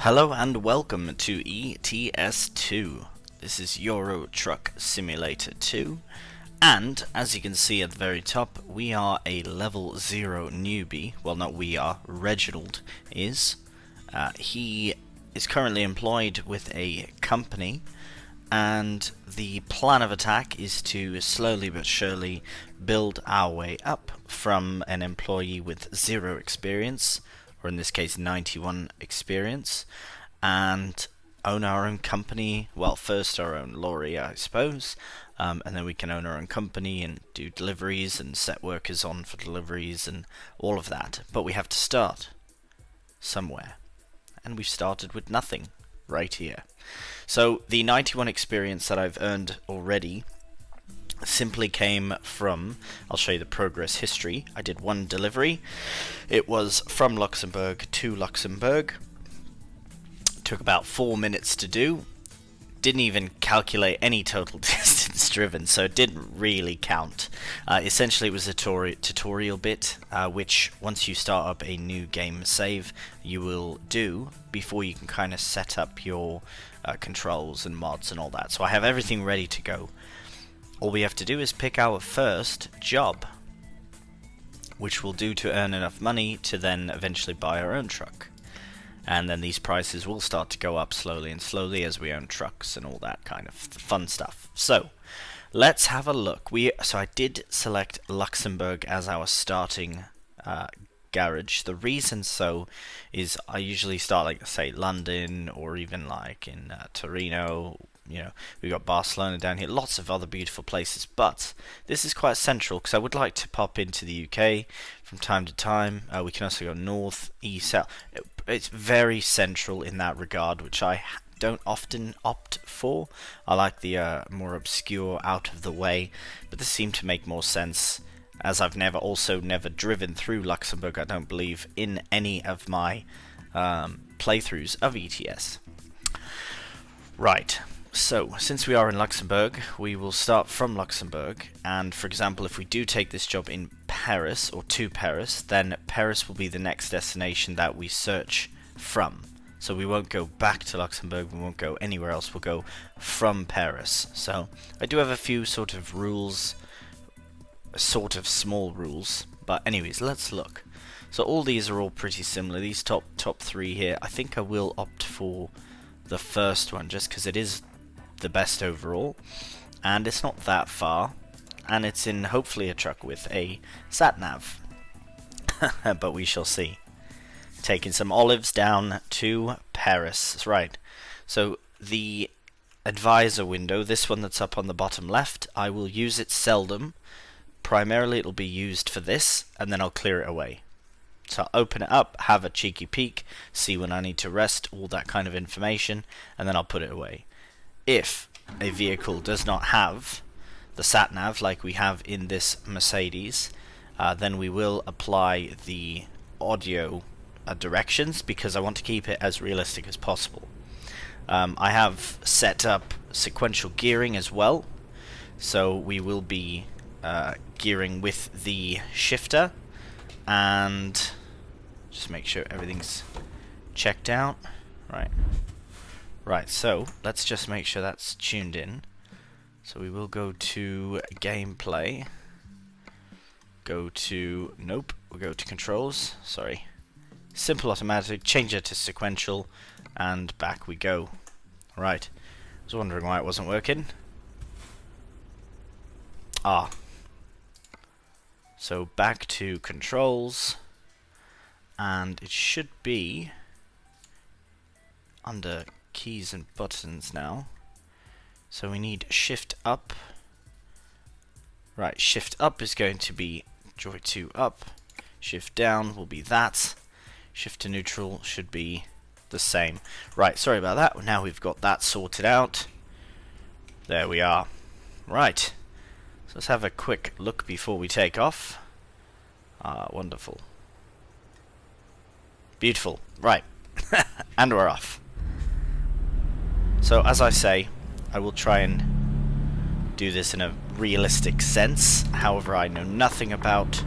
Hello and welcome to ETS2. This is Euro Truck Simulator 2, and as you can see at the very top, we are a level 0 newbie. Well, not we are, Reginald is. He is currently employed with a company, and the plan of attack is to slowly but surely build our way up from an employee with 0 experience, or in this case 91 experience, and own our own company. Well, first our own lorry, I suppose, and then we can own our own company and do deliveries and set workers on for deliveries and all of that. But we have to start somewhere, and we've started with nothing right here. So the 91 experience that I've earned already simply came from, I'll show you the progress history. I did one delivery. It was from Luxembourg to Luxembourg. Took about 4 minutes to do. Didn't even calculate any total distance driven, so it didn't really count. Essentially it was a tutorial bit, which once you start up a new game save, you will do before you can kind of set up your controls and mods and all that. So I have everything ready to go. All we have to do is pick our first job, which we'll do to earn enough money to then eventually buy our own truck. And then these prices will start to go up slowly and slowly as we own trucks and all that kind of fun stuff. So let's have a look. So I did select Luxembourg as our starting garage. The reason so is I usually start like, say, London, or even like in Torino. You know, we've got Barcelona down here, lots of other beautiful places, but this is quite central because I would like to pop into the UK from time to time. We can also go north, east, south. It's very central in that regard, which I don't often opt for. I like the more obscure, out of the way, but this seemed to make more sense as I've never driven through Luxembourg, I don't believe, in any of my playthroughs of ETS. Right. So, since we are in Luxembourg, we will start from Luxembourg, and for example, if we do take this job in Paris, or to Paris, then Paris will be the next destination that we search from. So we won't go back to Luxembourg, we won't go anywhere else, we'll go from Paris. So, I do have a few sort of rules, sort of small rules, but anyways, let's look. So all these are all pretty similar. These top 3 here, I think I will opt for the first one, just because it is the best overall, and it's not that far, and it's in hopefully a truck with a sat nav. But we shall see. Taking some olives down to Paris. Right, so the advisor window, this one that's up on the bottom left, I will use it seldom. Primarily it'll be used for this, and then I'll clear it away. So I'll open it up, have a cheeky peek, see when I need to rest, all that kind of information, and then I'll put it away. If a vehicle does not have the sat-nav like we have in this Mercedes, then we will apply the audio directions, because I want to keep it as realistic as possible. I have set up sequential gearing as well, so we will be gearing with the shifter, and just make sure everything's checked out. Right, so let's just make sure that's tuned in. So we will go to gameplay, we'll go to controls, sorry, simple automatic, change it to sequential, and back we go. Right, I was wondering why it wasn't working. So back to controls, and it should be under keys and buttons now. So we need shift up. Right, shift up is going to be joy 2 up. Shift down will be that. Shift to neutral should be the same. Right, sorry about that. Now we've got that sorted out. There we are. Right. So let's have a quick look before we take off. Wonderful. Beautiful. Right. And we're off. So as I say, I will try and do this in a realistic sense. However, I know nothing about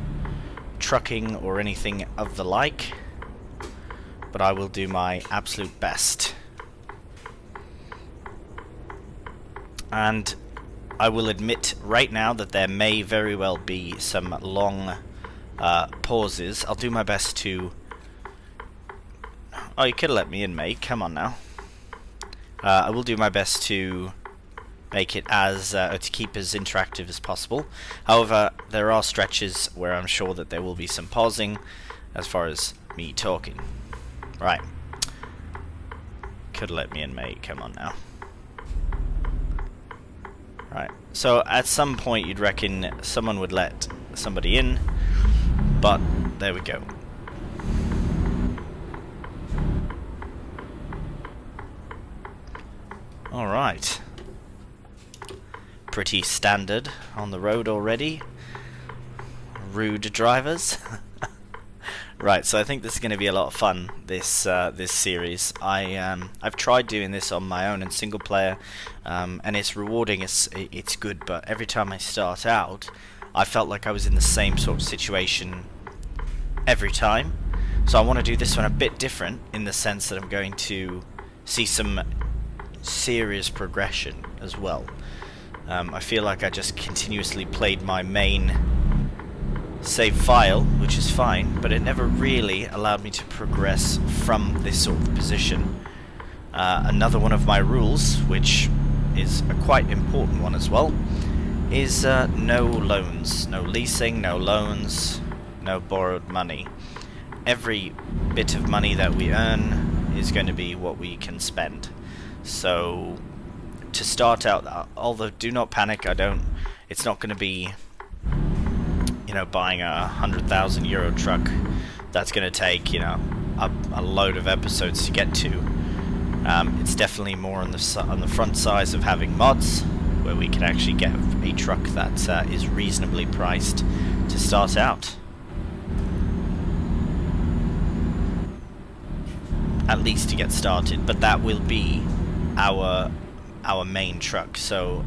trucking or anything of the like. but I will do my absolute best. And I will admit right now that there may very well be some long pauses. I'll do my best to... Oh, you could have let me in, mate. Come on now. I will do my best to make it as to keep as interactive as possible. However, there are stretches where I'm sure that there will be some pausing as far as me talking. Right. Could have let me in, mate. Come on now. Right. So at some point you'd reckon someone would let somebody in, but there we go. Alright. Pretty standard on the road already. Rude drivers. Right, so I think this is going to be a lot of fun, this this series. I've tried doing this on my own in single player, and it's rewarding, it's good, but every time I start out, I felt like I was in the same sort of situation every time. So I want to do this one a bit different, in the sense that I'm going to see some serious progression as well. I feel like I just continuously played my main save file, which is fine, but it never really allowed me to progress from this sort of position. Another one of my rules, which is a quite important one as well, is no loans, no leasing, no loans, no borrowed money. Every bit of money that we earn is going to be what we can spend. So to start out, although do not panic, it's not going to be, you know, buying a €100,000 truck that's going to take, you know, a load of episodes to get to. It's definitely more on the front size of having mods, where we can actually get a truck that is reasonably priced to start out. At least to get started, but that will be our main truck, so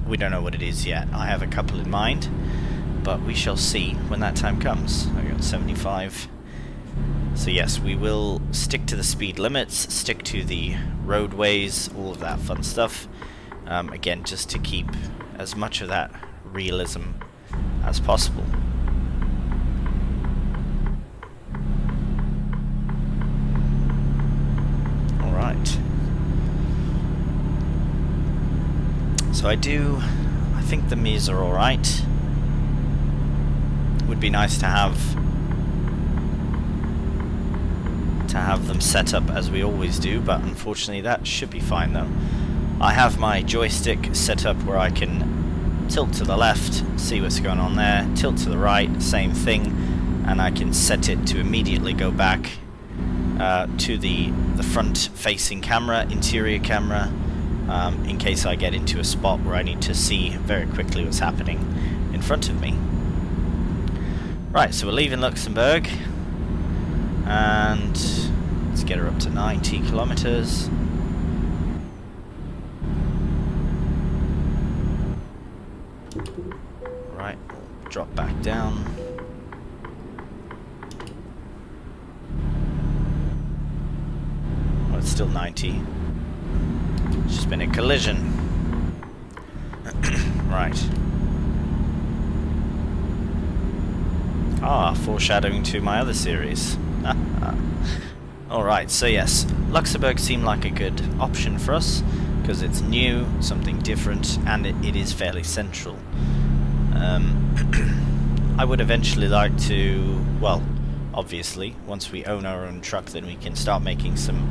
we don't know what it is yet. I have a couple in mind, but we shall see when that time comes. I got 75. So yes, we will stick to the speed limits, stick to the roadways, all of that fun stuff. Again, just to keep as much of that realism as possible. Alright. So I think the Mies are alright. Would be nice to have them set up as we always do, but unfortunately that should be fine though. I have my joystick set up where I can tilt to the left, see what's going on there, tilt to the right, same thing, and I can set it to immediately go back to the front facing camera, interior camera, in case I get into a spot where I need to see very quickly what's happening in front of me. Right, so we're leaving Luxembourg, and let's get her up to 90 kilometers. Right, drop back down. Oh, it's still 90. It's just been a collision. Right. Ah, foreshadowing to my other series. Alright, so yes, Luxembourg seemed like a good option for us, because it's new, something different, and it is fairly central. I would eventually like to, well, obviously, once we own our own truck, then we can start making some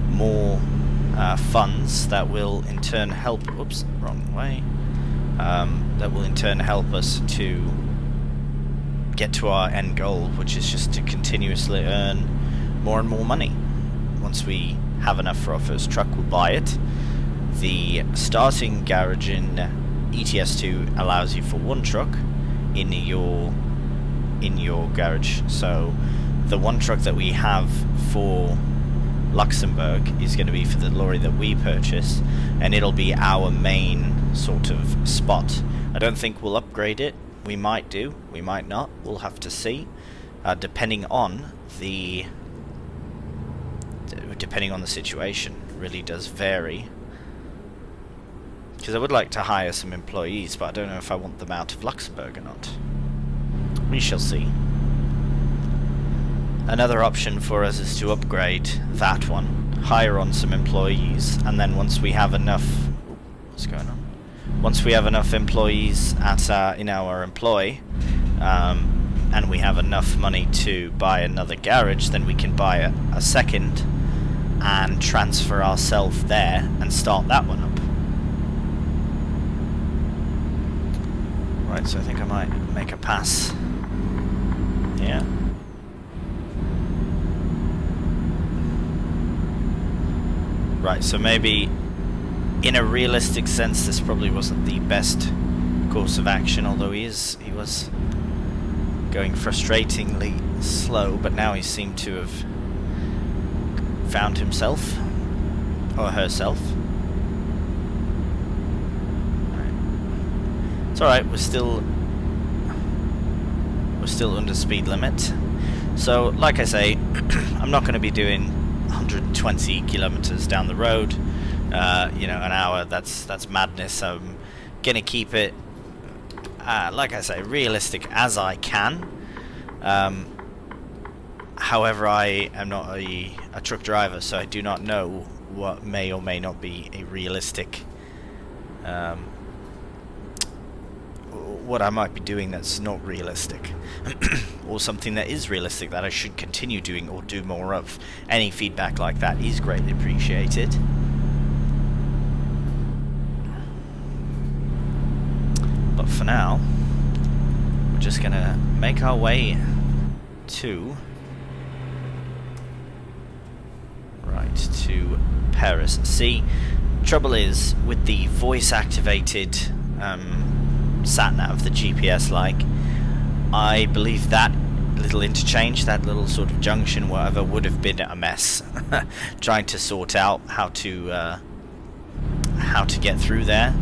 more funds that will in turn help, whoops, wrong way, that will in turn help us to get to our end goal, which is just to continuously earn more and more money. Once we have enough for our first truck, we'll buy it. The starting garage in ETS2 allows you for one truck in your garage, so the one truck that we have for Luxembourg is going to be for the lorry that we purchase, and it'll be our main sort of spot. I don't think we'll upgrade it. We might do, we might not, we'll have to see, depending on the depending on the situation. It really does vary. Because I would like to hire some employees, but I don't know if I want them out of Luxembourg or not. We shall see. Another option for us is to upgrade that one, hire on some employees, and then once we have enough... What's going on? Once we have enough employees in our employ, and we have enough money to buy another garage, then we can buy a second and transfer ourselves there and start that one up. Right, so I think I might make a pass. Yeah. Right, so maybe in a realistic sense this probably wasn't the best course of action, although he was going frustratingly slow, but now he seemed to have found himself or herself. It's alright, we're still under speed limit. So, like I say, I'm not going to be doing 120 kilometers down the road, you know, an hour. That's madness. I'm going to keep it, like I say, realistic as I can. However, I am not a truck driver, so I do not know what may or may not be a realistic what I might be doing that's not realistic, or something that is realistic that I should continue doing or do more of. Any feedback like that is greatly appreciated. But for now, we're just gonna make our way to Paris. See, trouble is with the voice activated Sat Nav, the GPS like, I believe that little interchange, that little sort of junction, whatever, would have been a mess. Trying to sort out how to get through there.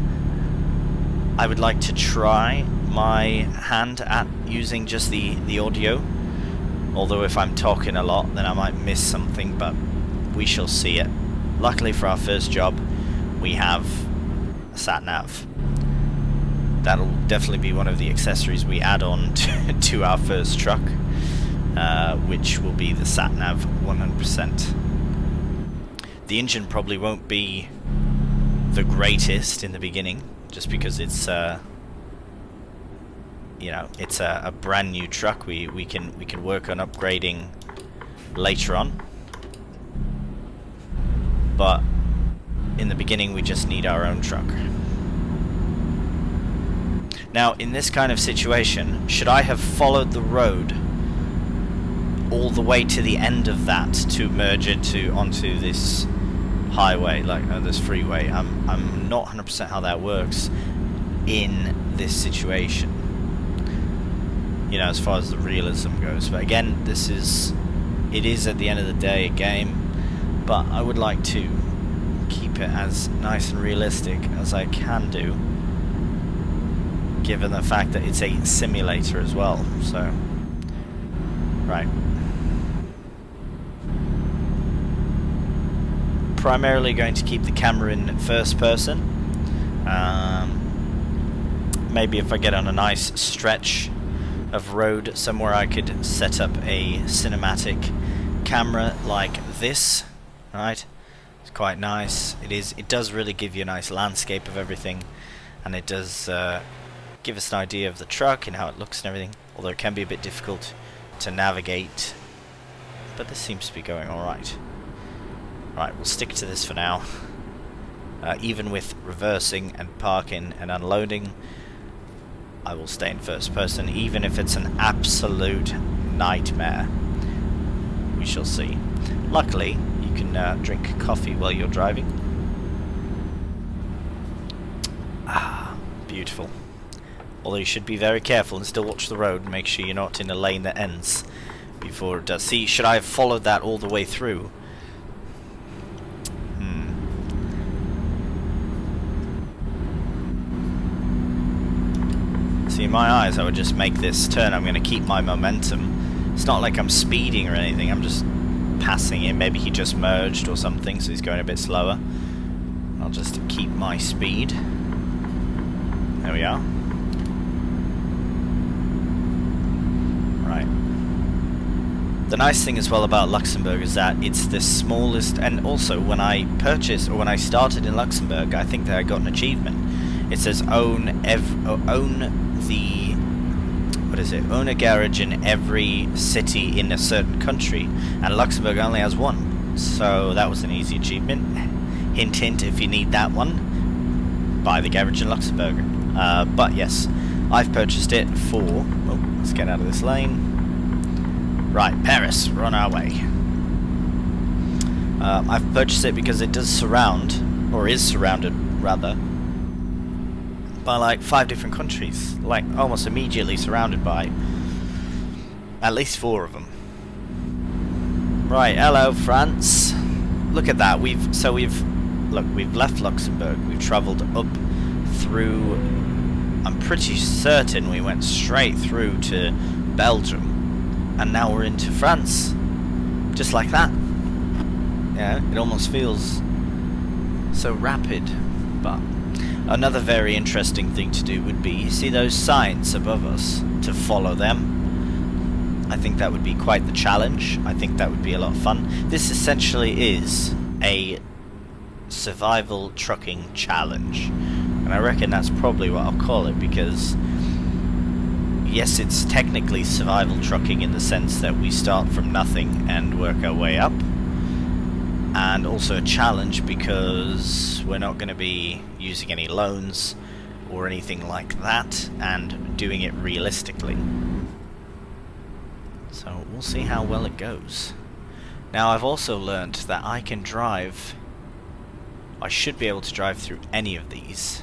I would like to try my hand at using just the audio, although if I'm talking a lot then I might miss something, but we shall see it. Luckily for our first job we have a Sat Nav. That'll definitely be one of the accessories we add on to our first truck, which will be the Sat Nav 100%. The engine probably won't be the greatest in the beginning, just because it's you know, it's a brand new truck. We can work on upgrading later on, but in the beginning we just need our own truck. Now, in this kind of situation, should I have followed the road all the way to the end of that to merge onto this highway, like this freeway? I'm not 100% how that works in this situation, you know, as far as the realism goes. But again, it is at the end of the day a game, but I would like to keep it as nice and realistic as I can do, given the fact that it's a simulator as well. So, right. Primarily going to keep the camera in first person. Maybe if I get on a nice stretch of road somewhere I could set up a cinematic camera like this. Right? It's quite nice. It does really give you a nice landscape of everything, and it does give us an idea of the truck and how it looks and everything, although it can be a bit difficult to navigate, but this seems to be going alright. Right, we'll stick to this for now. Even with reversing and parking and unloading, I will stay in first person, even if it's an absolute nightmare. We shall see. Luckily, you can drink coffee while you're driving. Ah, beautiful. Although you should be very careful and still watch the road and make sure you're not in a lane that ends before it does. See, should I have followed that all the way through? See, in my eyes, I would just make this turn. I'm going to keep my momentum. It's not like I'm speeding or anything. I'm just passing him. Maybe he just merged or something, so he's going a bit slower. I'll just keep my speed. There we are. Right. The nice thing as well about Luxembourg is that it's the smallest, and also when I purchased, or when I started in Luxembourg, I think that I got an achievement. It says own a garage in every city in a certain country, and Luxembourg only has one. So that was an easy achievement. Hint hint, if you need that one, buy the garage in Luxembourg. But yes, I've purchased it for... Oh, let's get out of this lane. Right, Paris, we're on our way. I've purchased it because it does surround, or is surrounded rather, by like 5 different countries, like almost immediately surrounded by at least 4 of them. Right, hello France. Look at that. We've left Luxembourg. We've travelled up through. I'm pretty certain we went straight through to Belgium, and now we're into France, just like that. Yeah, it almost feels so rapid, but. Another very interesting thing to do would be, you see those signs above us, to follow them. I think that would be quite the challenge. I think that would be a lot of fun. This essentially is a survival trucking challenge. And I reckon that's probably what I'll call it, because yes, it's technically survival trucking in the sense that we start from nothing and work our way up. And also a challenge because we're not going to be using any loans or anything like that, and doing it realistically. So we'll see how well it goes. Now I've also learned that I can drive... I should be able to drive through any of these.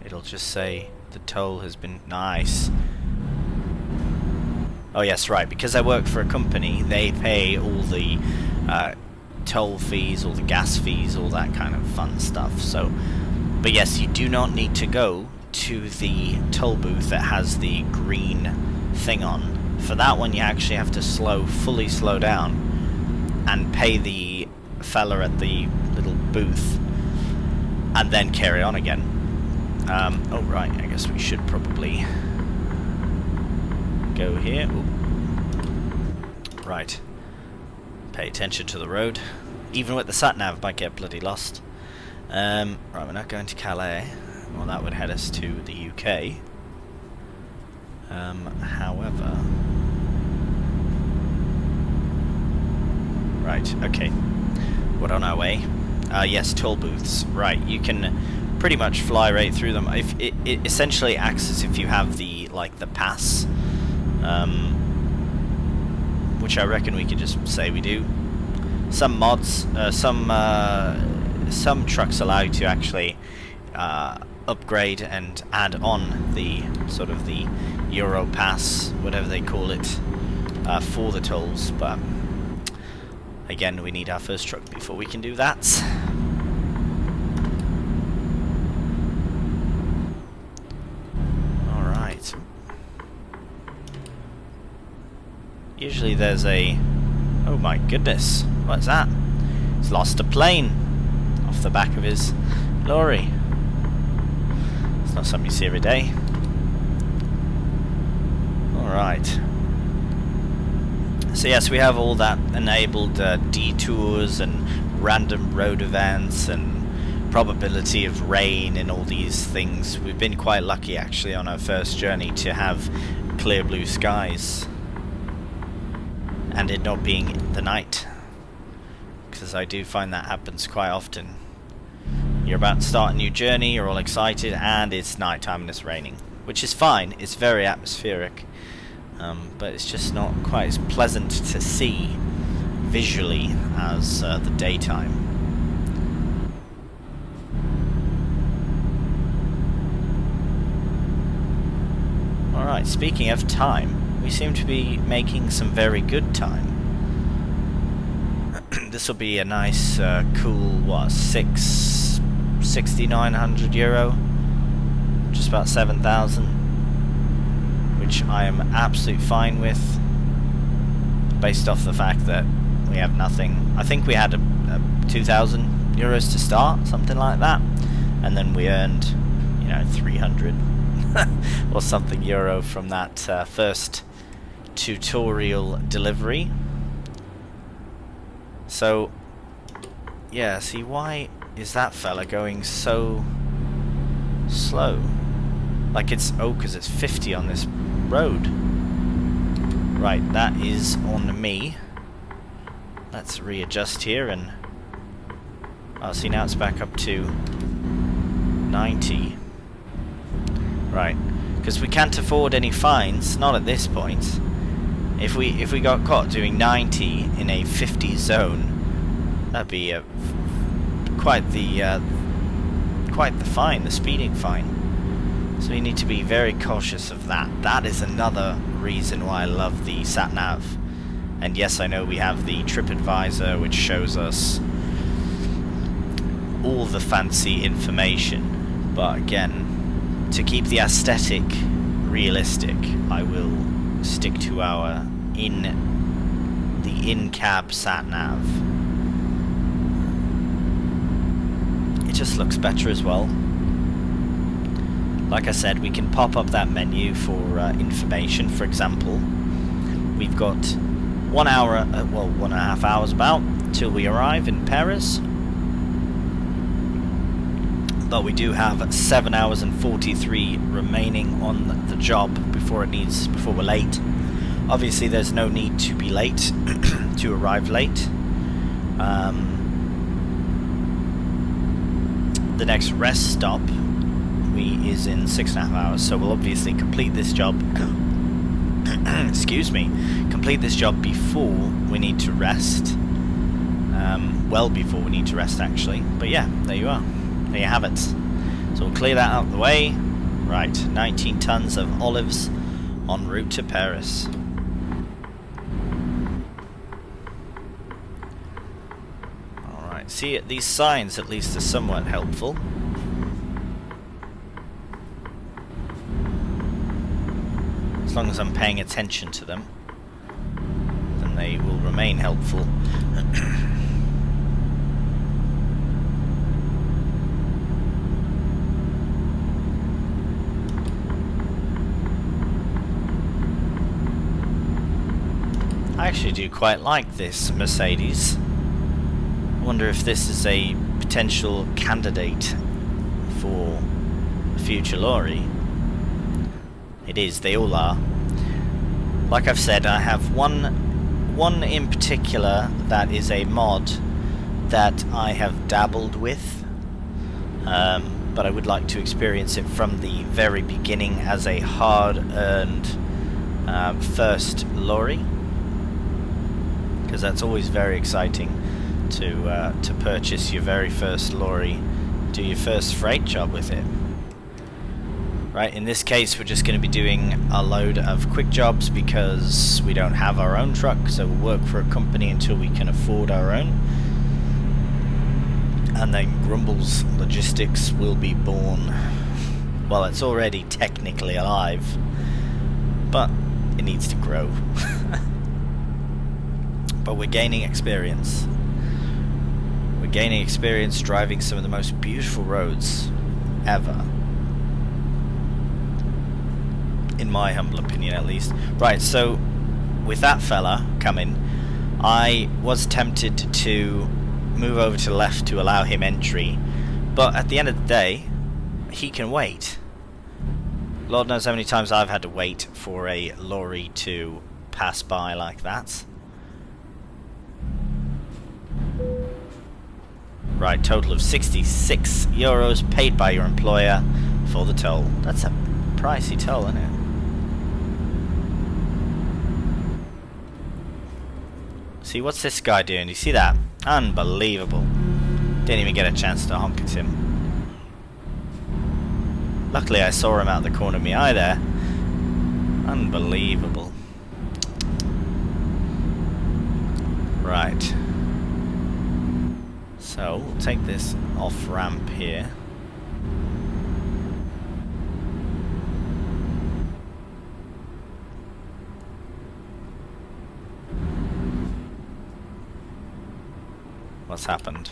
It'll just say the toll has been... Nice. Oh yes, right, because I work for a company, they pay all the toll fees, all the gas fees, all that kind of fun stuff. So, but yes, you do not need to go to the toll booth that has the green thing on. For that one, you actually have to fully slow down and pay the fella at the little booth, and then carry on again. Oh right, I guess we should probably go here. Ooh. Right. Pay attention to the road. Even with the sat nav, might get bloody lost. Right, we're not going to Calais. Well, that would head us to the UK. However... Right, okay. We're on our way. Yes, toll booths. Right, you can pretty much fly right through them. If it essentially acts as if you have the pass, which I reckon we could just say we do. Some mods, some trucks allow you to actually upgrade and add on the sort of the Euro Pass, whatever they call it, for the tolls. But again, we need our first truck before we can do that. Usually there's a... Oh my goodness, what's that? He's lost a plane off the back of his lorry. It's not something you see every day. Alright. So yes, we have all that enabled, detours and random road events and probability of rain and all these things. We've been quite lucky actually on our first journey to have clear blue skies. And it not being the night, because I do find that happens quite often. You're about to start a new journey, you're all excited, and it's night time and it's raining, which is fine. It's very atmospheric, but it's just not quite as pleasant to see visually as the daytime. Alright, speaking of time, we seem to be making some very good time. This will be a nice, cool, what, 6,900 euro? Just about 7,000. Which I am absolutely fine with. based off the fact that we have nothing. I think we had a 2,000 euros to start, something like that, and then we earned, you know, 300 or something euro from that first tutorial delivery. So yeah, see, why is that fella going so slow? Like it's, oh, because it's 50 on this road. Right, that is on me. Let's readjust here and... oh, see, now it's back up to 90. Right, because we can't afford any fines, not at this point. If we got caught doing 90 in a 50 zone, that'd be quite the fine, the speeding fine. So we need to be very cautious of that. That is another reason why I love the Sat Nav. And yes, I know we have the TripAdvisor, which shows us all the fancy information. But again, to keep the aesthetic realistic, I will stick to our in-cab Sat Nav. It just looks better as well. Like I said, we can pop up that menu for information. For example, we've got 1 hour, well, 1.5 hours about, till we arrive in Paris. But we do have 7 hours and 43 remaining on the job before we're late. Obviously, there's no need to be late, to arrive late. The next rest stop is in 6.5 hours, so we'll obviously complete this job. Excuse me. Complete this job before we need to rest. Well before we need to rest, actually. But yeah, there you are. There you have it. So we'll clear that out of the way. Right, 19 tons of olives en route to Paris. Alright, see, these signs at least are somewhat helpful. As long as I'm paying attention to them, then they will remain helpful. I actually do quite like this Mercedes. I wonder if this is a potential candidate for a future lorry. It is, they all are. Like I've said, I have one in particular that is a mod that I have dabbled with, but I would like to experience it from the very beginning as a hard-earned first lorry, because that's always very exciting to purchase your very first lorry, do your first freight job with it. Right, in this case we're just going to be doing a load of quick jobs because we don't have our own truck, so we'll work for a company until we can afford our own. And then Grumbles Logistics will be born. Well, it's already technically alive, but it needs to grow. But we're gaining experience. We're gaining experience driving some of the most beautiful roads ever. In my humble opinion, at least. Right, so with that fella coming, I was tempted to move over to the left to allow him entry, but at the end of the day, he can wait. Lord knows how many times I've had to wait for a lorry to pass by like that. Right, total of 66 euros paid by your employer for the toll. That's a pricey toll, isn't it? See, what's this guy doing? Do you see that? Unbelievable. Didn't even get a chance to honk at him. Luckily I saw him out the corner of my eye there. Unbelievable. Right. So, we'll take this off ramp here. What's happened?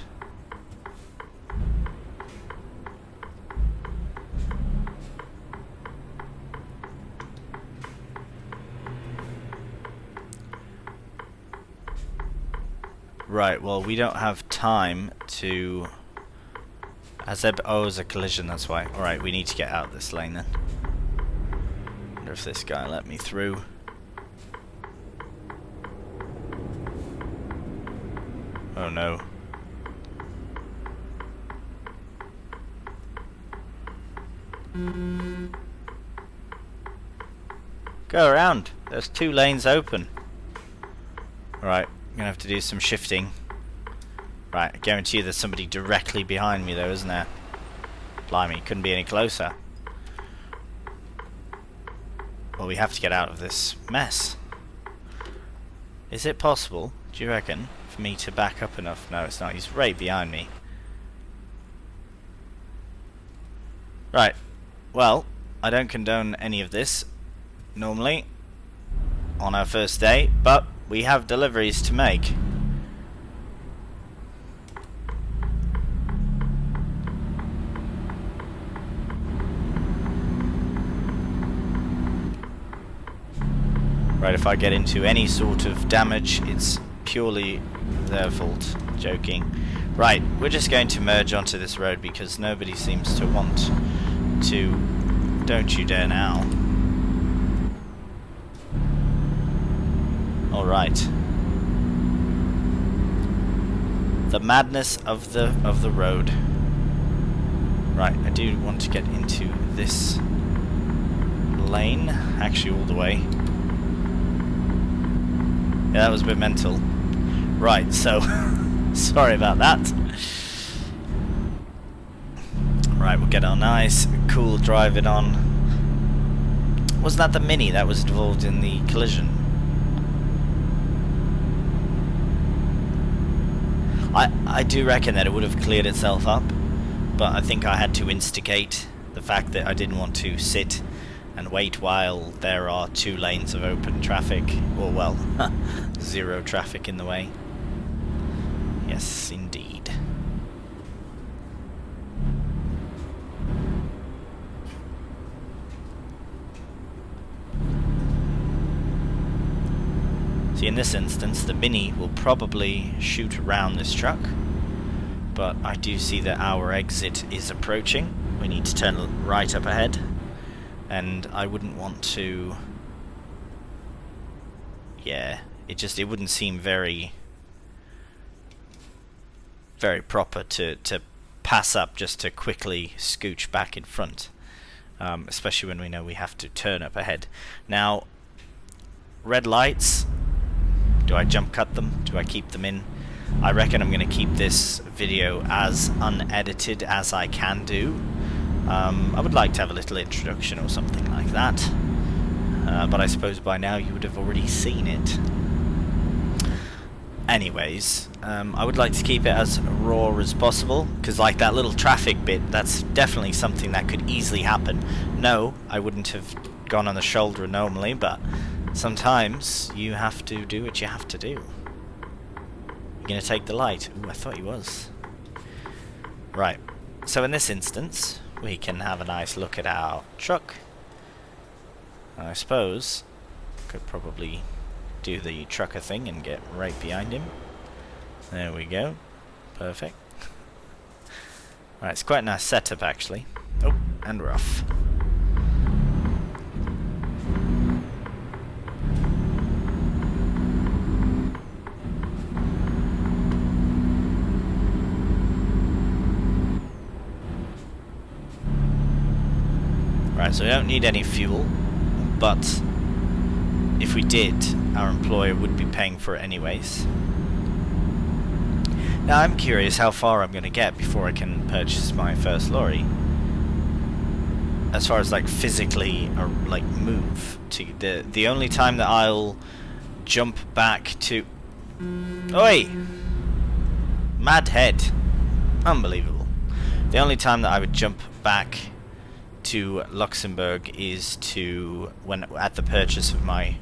Right, well, we don't have time to... Oh, it's a collision, that's why. Alright, we need to get out of this lane then. Wonder if this guy let me through. Oh no. Go around. There's 2 lanes open. Alright, I'm gonna have to do some shifting. Right, I guarantee you there's somebody directly behind me though, isn't there? Blimey, couldn't be any closer. Well, we have to get out of this mess. Is it possible, do you reckon, for me to back up enough? No, it's not. He's right behind me. Right. Well, I don't condone any of this normally on our first day, but we have deliveries to make. Right, if I get into any sort of damage, it's purely their fault. Joking. Right, we're just going to merge onto this road because nobody seems to want to. Don't you dare now. Alright. The madness of the road. Right, I do want to get into this lane. Actually, all the way. Yeah, that was a bit mental. Right, so sorry about that. Right, we'll get our nice, cool driving on. Wasn't that the Mini that was involved in the collision? I do reckon that it would have cleared itself up, but I think I had to instigate the fact that I didn't want to sit and wait while there are 2 lanes of open traffic, or well, 0 traffic in the way. Yes, indeed. See, in this instance, the Mini will probably shoot around this truck, but I do see that our exit is approaching. We need to turn right up ahead. And I wouldn't want to... Yeah, it wouldn't seem very proper to pass up just to quickly scooch back in front. Especially when we know we have to turn up ahead. Now, red lights, do I jump cut them? Do I keep them in? I reckon I'm going to keep this video as unedited as I can do. I would like to have a little introduction or something like that, but I suppose by now you would have already seen it. Anyways, I would like to keep it as raw as possible, because like that little traffic bit, that's definitely something that could easily happen. No, I wouldn't have gone on the shoulder normally, but sometimes you have to do what you have to do. You're going to take the light. Ooh, I thought he was. Right, so in this instance, we can have a nice look at our truck. I suppose could probably do the trucker thing and get right behind him. There we go. Perfect. Right, it's quite a nice setup actually. Oh, and we're off. Right, so we don't need any fuel, but if we did, our employer would be paying for it anyways. Now I'm curious how far I'm going to get before I can purchase my first lorry. As far as like physically, or like move to the only time that I'll jump back to. Oi! Mad head, unbelievable. The only time that I would jump back to Luxembourg is to when at the purchase of my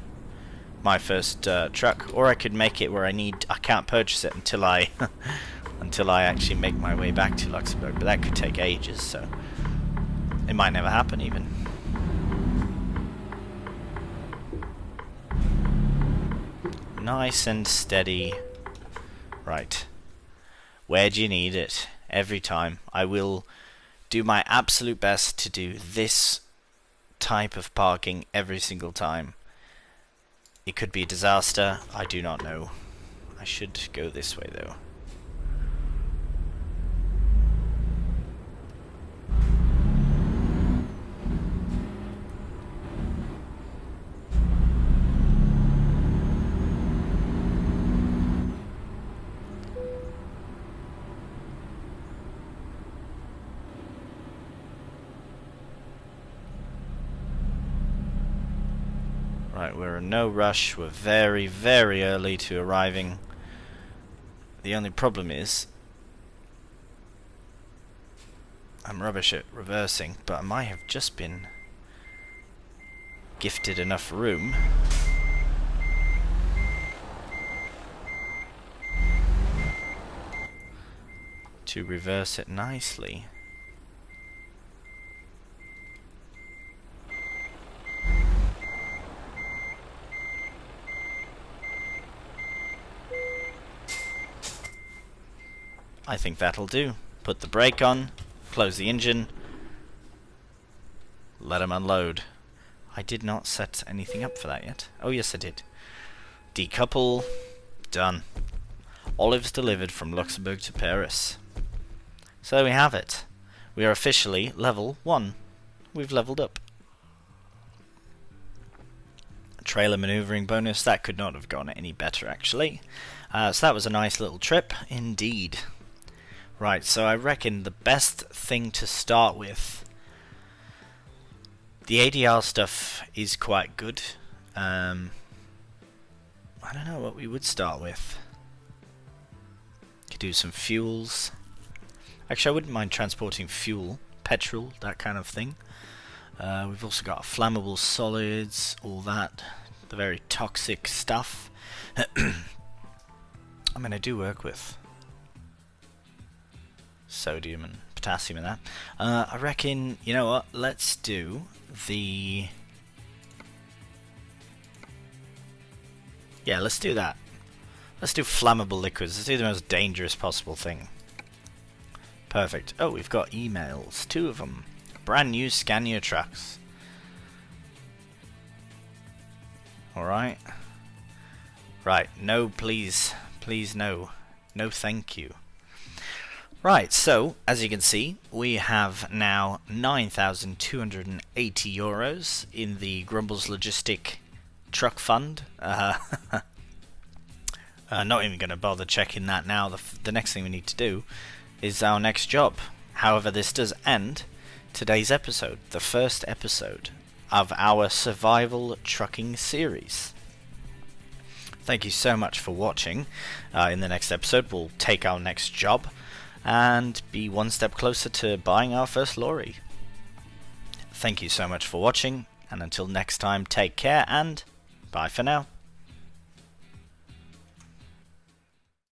first truck, or I could make it where I can't purchase it until I until I actually make my way back to Luxembourg, but that could take ages, so it might never happen even. Nice and steady. Right. Where do you need it? Every time. I will do my absolute best to do this type of parking every single time. It could be a disaster. I do not know. I should go this way though. Right, we're in no rush. We're very, very early to arriving. The only problem is I'm rubbish at reversing, but I might have just been gifted enough room to reverse it nicely. I think that'll do. Put the brake on, close the engine, let him unload. I did not set anything up for that yet. Oh yes I did. Decouple, done. Olives delivered from Luxembourg to Paris. So there we have it. We are officially level 1. We've leveled up. Trailer maneuvering bonus, that could not have gone any better actually. So that was a nice little trip indeed. Right, so I reckon the best thing to start with, the ADR stuff is quite good. I don't know what we would start with. Could do some fuels. Actually, I wouldn't mind transporting fuel, petrol, that kind of thing. We've also got flammable solids, all that, the very toxic stuff. I mean, I do work with sodium and potassium and that. I reckon, you know what, let's do the... Yeah, let's do that. Let's do flammable liquids. Let's do the most dangerous possible thing. Perfect. Oh, we've got emails. 2 of them. Brand new Scania trucks. Alright. Right, no please. Please no. No thank you. Right, so, as you can see, we have now 9,280 euros in the Grumbles Logistic Truck Fund. Not even going to bother checking that now. The next thing we need to do is our next job. However, this does end today's episode, the first episode of our survival trucking series. Thank you so much for watching. In the next episode, we'll take our next job and be one step closer to buying our first lorry. Thank you so much for watching, and until next time, take care and bye for now.